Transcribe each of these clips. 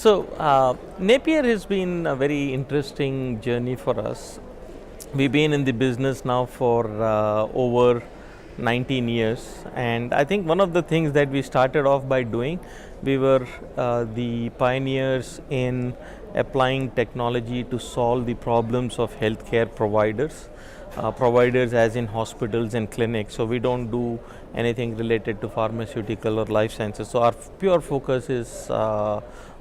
Napier has been a very interesting journey for us. We've been in the business now for over 19 years, and I think one of the things that we started off by doing, we were the pioneers in applying technology to solve the problems of healthcare providers. Providers as in hospitals and clinics. So we don't do anything related to pharmaceutical or life sciences. So our pure focus is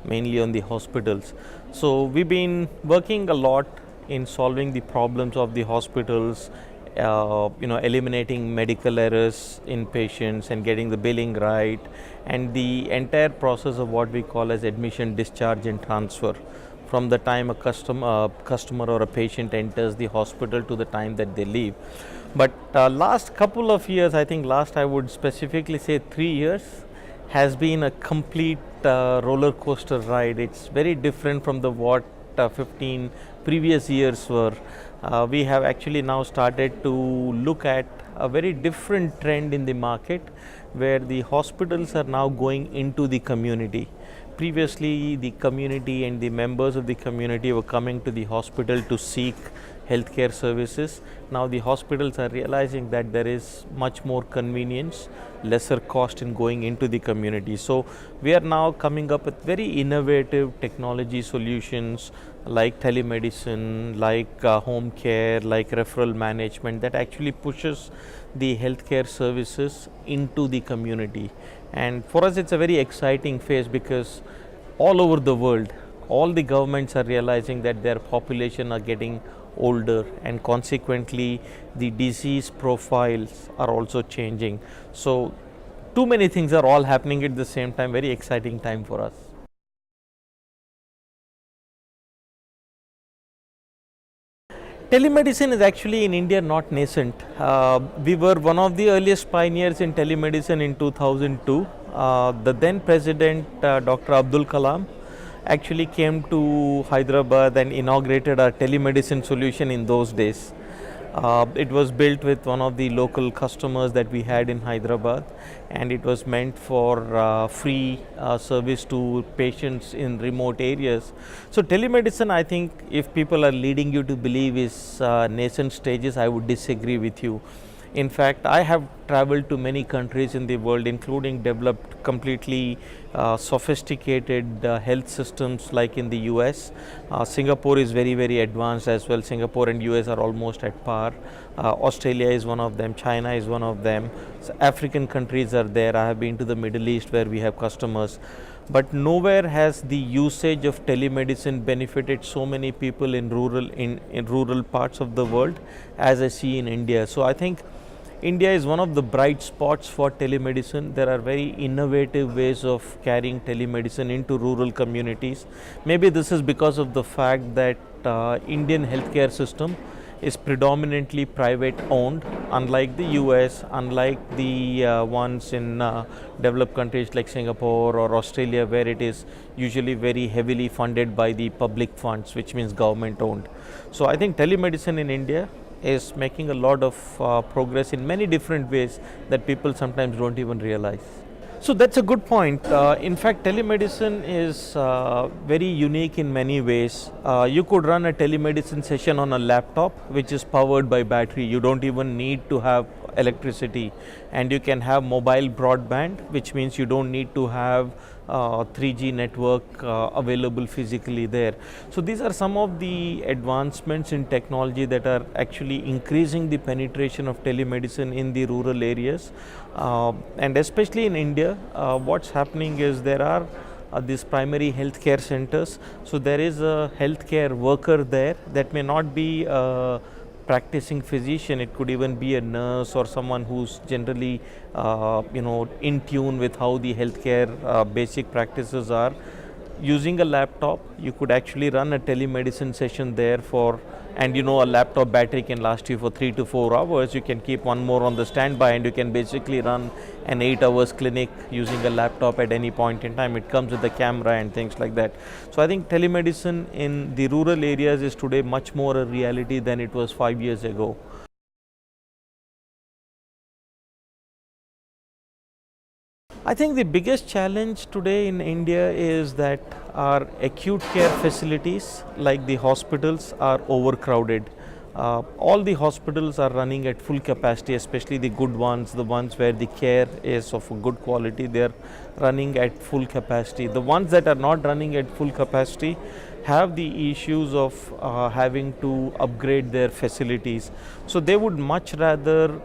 mainly on the hospitals. So we've been working a lot in solving the problems of the hospitals, eliminating medical errors in patients and getting the billing right, and the entire process of what we call as admission, discharge, and transfer, from the time a customer or a patient enters the hospital to the time that they leave. But last couple of years, I would specifically say 3 years, has been a complete roller coaster ride. It's very different from the what 15 previous years were. We have actually now started to look at a very different trend in the market, where the hospitals are now going into the community. Previously, the community and the members of the community were coming to the hospital to seek healthcare services. Now the hospitals are realizing that there is much more convenience, lesser cost in going into the community. So we are now coming up with very innovative technology solutions like telemedicine, like home care, like referral management, that actually pushes the healthcare services into the community. And for us, it's a very exciting phase, because all over the world, all the governments are realizing that their population are getting older, and consequently the disease profiles are also changing. So too many things are all happening at the same time. Very exciting time for us. Telemedicine is actually in India not nascent. We were one of the earliest pioneers in telemedicine in 2002. The then President Dr. Abdul Kalam actually came to Hyderabad and inaugurated our telemedicine solution in those days. It was built with one of the local customers that we had in Hyderabad, and it was meant for free service to patients in remote areas. So telemedicine, I think, if people are leading you to believe is nascent stages, I would disagree with you. In fact, I have traveled to many countries in the world, including developed completely sophisticated health systems like in the US. Singapore is very, very advanced as well. Singapore and US are almost at par. Australia is one of them. China is one of them. So African countries are there. I have been to the Middle East where we have customers. But nowhere has the usage of telemedicine benefited so many people in rural parts of the world as I see in India. So I think India is one of the bright spots for telemedicine. There are very innovative ways of carrying telemedicine into rural communities. Maybe this is because of the fact that Indian healthcare system is predominantly private owned, unlike the US, unlike the ones in developed countries like Singapore or Australia, where it is usually very heavily funded by the public funds, which means government owned. So I think telemedicine in India is making a lot of progress in many different ways that people sometimes don't even realize. So that's a good point. In fact, telemedicine is very unique in many ways. You could run a telemedicine session on a laptop which is powered by battery. You don't even need to have electricity, and you can have mobile broadband, which means you don't need to have 3G network available physically there. So these are some of the advancements in technology that are actually increasing the penetration of telemedicine in the rural areas, and especially in India. What's happening is there are these primary healthcare centers. So there is a healthcare worker there that may not be practicing physician. It could even be a nurse or someone who's generally in tune with how the healthcare basic practices are. Using a laptop, you could actually run a telemedicine session there for, and a laptop battery can last you for 3 to 4 hours. You can keep one more on the standby, and you can basically run an 8 hours clinic using a laptop at any point in time. It comes with a camera and things like that. So I think telemedicine in the rural areas is today much more a reality than it was 5 years ago. I think the biggest challenge today in India is that our acute care facilities, like the hospitals, are overcrowded. All the hospitals are running at full capacity, especially the good ones, the ones where the care is of a good quality, they are running at full capacity. The ones that are not running at full capacity have the issues of having to upgrade their facilities. So they would much rather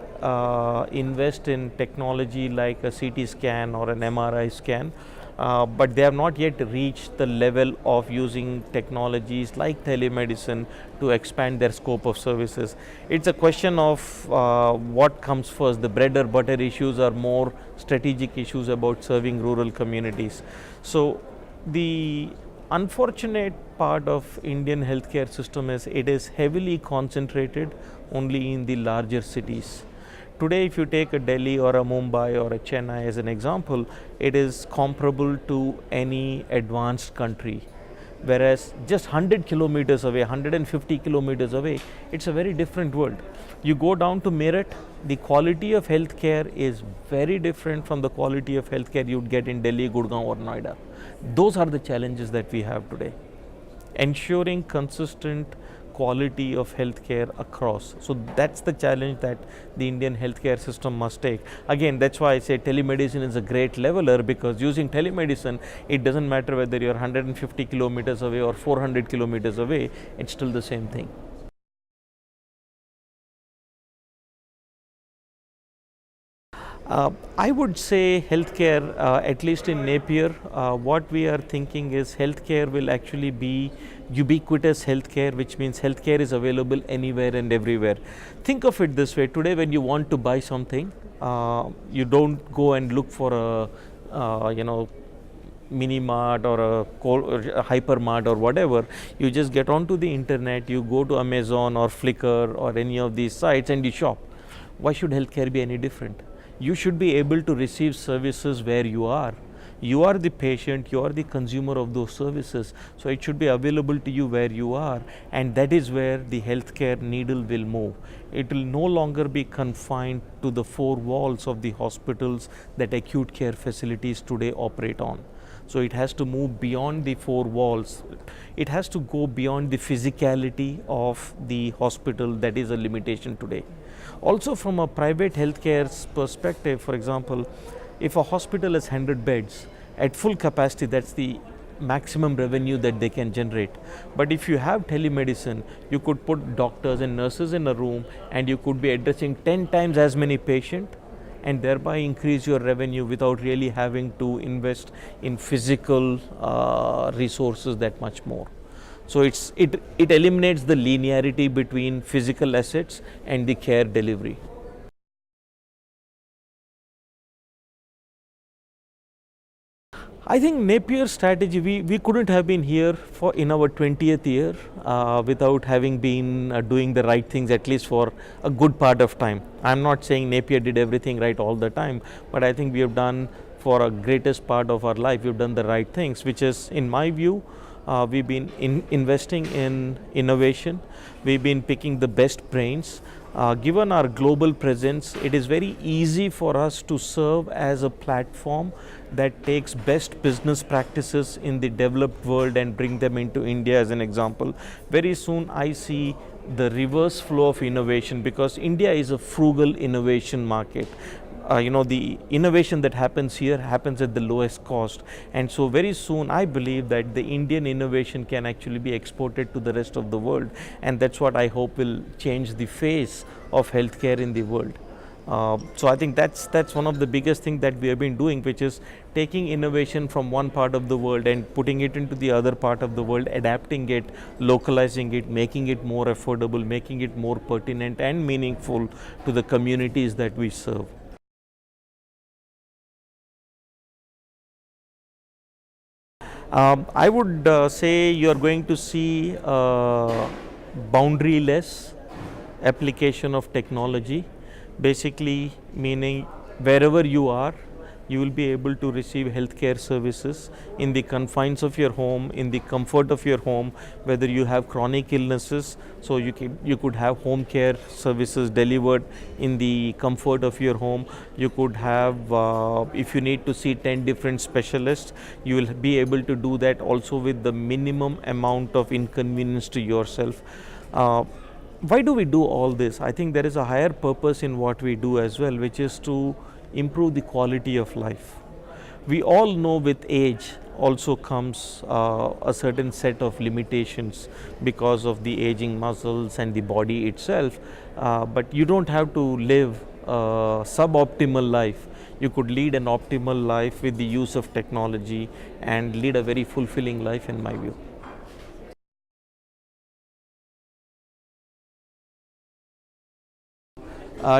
invest in technology like a CT scan or an MRI scan, but they have not yet reached the level of using technologies like telemedicine to expand their scope of services. It's a question of what comes first. The bread or butter issues are more strategic issues about serving rural communities. So the unfortunate part of Indian healthcare system is it is heavily concentrated only in the larger cities. Today, if you take a Delhi or a Mumbai or a Chennai as an example, it is comparable to any advanced country. Whereas just 100 kilometers away, 150 kilometers away, it's a very different world. You go down to Meerut, the quality of healthcare is very different from the quality of healthcare you'd get in Delhi, Gurgaon or Noida. Those are the challenges that we have today. Ensuring consistent quality of healthcare across. So that's the challenge that the Indian healthcare system must take. Again, that's why I say telemedicine is a great leveler, because using telemedicine, it doesn't matter whether you're 150 kilometers away or 400 kilometers away, it's still the same thing. I would say healthcare, at least in Napier, what we are thinking is healthcare will actually be ubiquitous healthcare, which means healthcare is available anywhere and everywhere. Think of it this way: today, when you want to buy something, you don't go and look for a mini mart or a hyper mart or whatever. You just get onto the internet, you go to Amazon or Flickr or any of these sites and you shop. Why should healthcare be any different? You should be able to receive services where you are. You are the patient, you are the consumer of those services, so it should be available to you where you are, and that is where the healthcare needle will move. It will no longer be confined to the four walls of the hospitals that acute care facilities today operate on. So it has to move beyond the four walls. It has to go beyond the physicality of the hospital that is a limitation today. Also, from a private healthcare perspective, for example, if a hospital has 100 beds at full capacity, that's the maximum revenue that they can generate. But if you have telemedicine, you could put doctors and nurses in a room and you could be addressing 10 times as many patients and thereby increase your revenue without really having to invest in physical resources that much more. So it eliminates the linearity between physical assets and the care delivery. I think Napier's strategy, we couldn't have been here in our 20th year without having been doing the right things, at least for a good part of time. I'm not saying Napier did everything right all the time, but I think we have done, for a greatest part of our life, we've done the right things, which is, in my view, we've been investing in innovation. We've been picking the best brains. Given our global presence, it is very easy for us to serve as a platform that takes best business practices in the developed world and bring them into India as an example. Very soon I see the reverse flow of innovation, because India is a frugal innovation market. The innovation that happens here happens at the lowest cost, and so very soon I believe that the Indian innovation can actually be exported to the rest of the world, and that's what I hope will change the face of healthcare in the world. So I think that's one of the biggest things that we have been doing, which is taking innovation from one part of the world and putting it into the other part of the world, adapting it, localizing it, making it more affordable, making it more pertinent and meaningful to the communities that we serve. I would say you are going to see boundaryless application of technology, basically meaning wherever you are, you will be able to receive healthcare services in the confines of your home, in the comfort of your home. Whether you have chronic illnesses, so you could have home care services delivered in the comfort of your home. You could have, if you need to see 10 different specialists, you will be able to do that also with the minimum amount of inconvenience to yourself. Why do we do all this? I think there is a higher purpose in what we do as well, which is to improve the quality of life. We all know with age also comes a certain set of limitations because of the aging muscles and the body itself, but you don't have to live a suboptimal life. You could lead an optimal life with the use of technology and lead a very fulfilling life, in my view.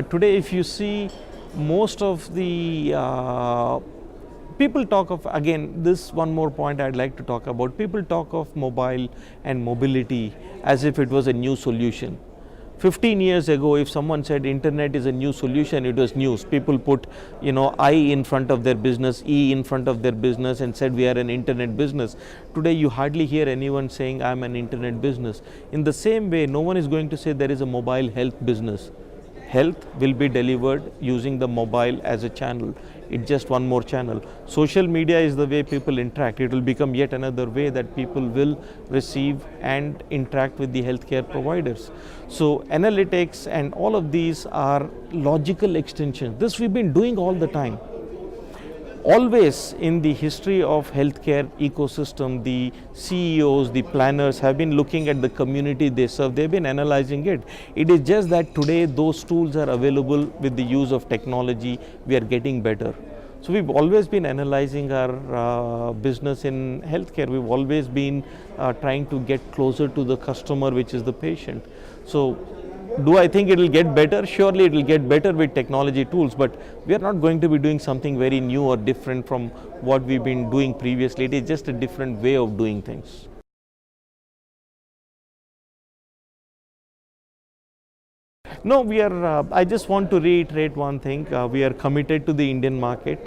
Today, if you see, most of the people talk of, again, this one more point I'd like to talk about. People talk of mobile and mobility as if it was a new solution. 15 years ago, if someone said internet is a new solution, it was news. People put, I in front of their business, E in front of their business, and said we are an internet business. Today, you hardly hear anyone saying I'm an internet business. In the same way, no one is going to say there is a mobile health business. Health will be delivered using the mobile as a channel. It's just one more channel. Social media is the way people interact. It will become yet another way that people will receive and interact with the healthcare providers. So analytics and all of these are logical extensions. This we've been doing all the time. Always in the history of healthcare ecosystem, the CEOs, the planners have been looking at the community they serve. They've been analyzing it. It is just that today those tools are available. With the use of technology, we are getting better. So we've always been analyzing our business in healthcare. We've always been trying to get closer to the customer, which is the patient. So do I think it will get better? Surely it will get better with technology tools, but we are not going to be doing something very new or different from what we've been doing previously. It is just a different way of doing things. No, we are, I just want to reiterate one thing. We are committed to the Indian market.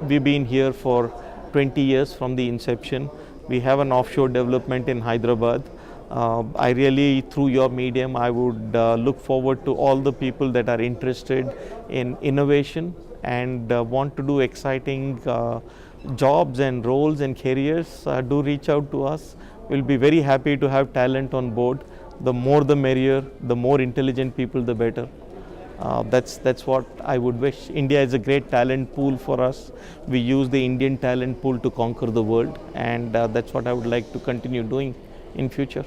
We've been here for 20 years from the inception. We have an offshore development in Hyderabad. I really, through your medium, I would look forward to all the people that are interested in innovation and want to do exciting jobs and roles and careers. Do reach out to us. We'll be very happy to have talent on board. The more the merrier, the more intelligent people, the better. That's what I would wish. India is a great talent pool for us. We use the Indian talent pool to conquer the world, and that's what I would like to continue doing in future.